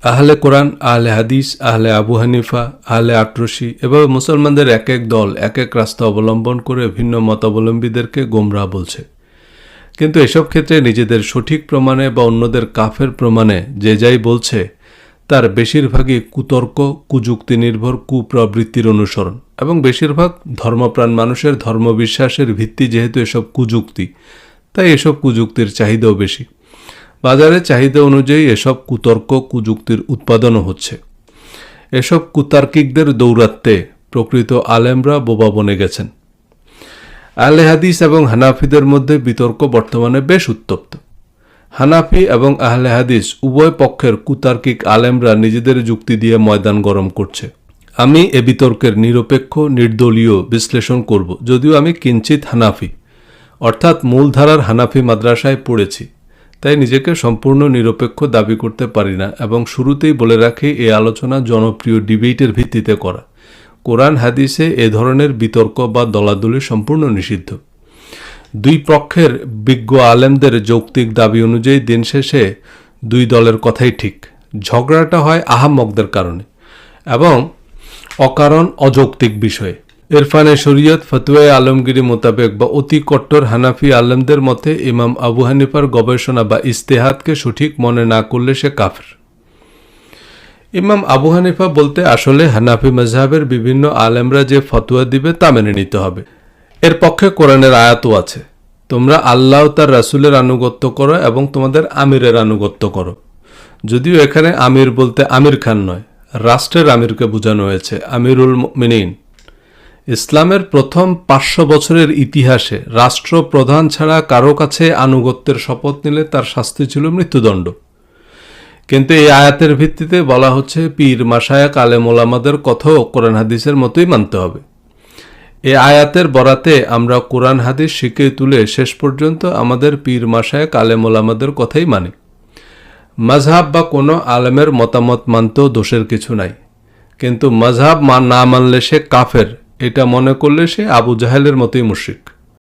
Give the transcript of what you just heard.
আহলে কোরআন, আহলে হাদিস, আহলে আবু হানিফা, আহলে আটরশি এভাবে মুসলমানদের এক এক দল এক এক রাস্তা অবলম্বন করে ভিন্ন মতাবলম্বীদেরকে গোমরাহ বলছে। কিন্তু এসব ক্ষেত্রে নিজেদের সঠিক প্রমাণে বা অন্যদের কাফের প্রমাণে যে যাই বলছে তার বেশিরভাগই কুতর্ক, কুযুক্তি নির্ভর কুপ্রবৃত্তির অনুসরণ এবং বেশিরভাগ ধর্মপ্রাণ মানুষের ধর্মবিশ্বাসের ভিত্তি যেহেতু এসব কুযুক্তি, তাই এসব কুযুক্তির চাহিদাও বেশি। বাজারে চাহিদা অনুযায়ী এসব কুতর্ক কুযুক্তির উৎপাদনও হচ্ছে। এসব কুতার্কিকদের দৌরাত্মে প্রকৃত আলেমরা বোবা বনে গেছেন। আহলে হাদিস এবং হানাফিদের মধ্যে বিতর্ক বর্তমানে বেশ উত্তপ্ত। হানাফি এবং আহলে হাদিস উভয় পক্ষের কুতার্কিক আলেমরা নিজেদের যুক্তি দিয়ে ময়দান গরম করছে। আমি এ বিতর্কের নিরপেক্ষ নির্দলীয় বিশ্লেষণ করব, যদিও আমি কিঞ্চিত হানাফি অর্থাৎ মূলধারার হানাফি মাদ্রাসায় পড়েছি, তাই নিজেকে সম্পূর্ণ নিরপেক্ষ দাবি করতে পারি না এবং শুরুতেই বলে রাখি এই আলোচনা জনপ্রিয় ডিবেটের ভিত্তিতে করা। কোরআন হাদিসে এ ধরনের বিতর্ক বা দলাদলি সম্পূর্ণ নিষিদ্ধ। দুই পক্ষের বিজ্ঞ আলেমদের যৌক্তিক দাবি অনুযায়ী দিন শেষে দুই দলের কথাই ঠিক। ঝগড়াটা হয় আহাম্মকদের কারণে এবং অকারণ অযৌক্তিক বিষয়ে। ইরফানে শরীয়ত ফতোয়ায়ে আলমগীরি মোতাবেক বা অতি কট্টর হানাফি আলেমদের মতে ইমাম আবু হানিফার গবেষণা বা ইজতিহাদকে সঠিক মনে না করলে সে কাফের। ইমাম আবু হানিফা বলতে আসলে হানাফি মাযহাবের বিভিন্ন আলেমরা যে ফতোয়া দিবে তা মেনে নিতে হবে। এর পক্ষে কোরআনের আয়াতও আছে, তোমরা আল্লাহ তার রাসূলের আনুগত্য করো এবং তোমাদের আমিরের আনুগত্য করো। যদিও এখানে আমির বলতে আমির খান নয়, রাষ্ট্রের আমিরকে বোঝানো হয়েছে, আমিরুল মুমিনিন। ইসলামের প্রথম 500 বছরের ইতিহাসে রাষ্ট্রপ্রধান ছাড়া কারো কাছে আনুগত্যের শপথ নিলে তার শাস্তি ছিল মৃত্যুদণ্ড। কিন্তু এই আয়াতের ভিত্তিতে বলা হচ্ছে পীর মাশায়েখ আলেম ওলামাদের কথাও কোরআন হাদিসের মতোই মানতে হবে। এই আয়াতের বরাতে আমরা কোরআন হাদিস শিখে তুলে শেষ পর্যন্ত আমাদের পীর মাশায়েখ আলেম ওলামাদের কথাই মানি। মাযহাব বা কোনো আলেমের মতামত মানতেও দোষের কিছু নাই, কিন্তু মাযহাব না মানলে সে কাফের, এটা মনে করলে সে আবু জাহেলের মতোই মুশরিক।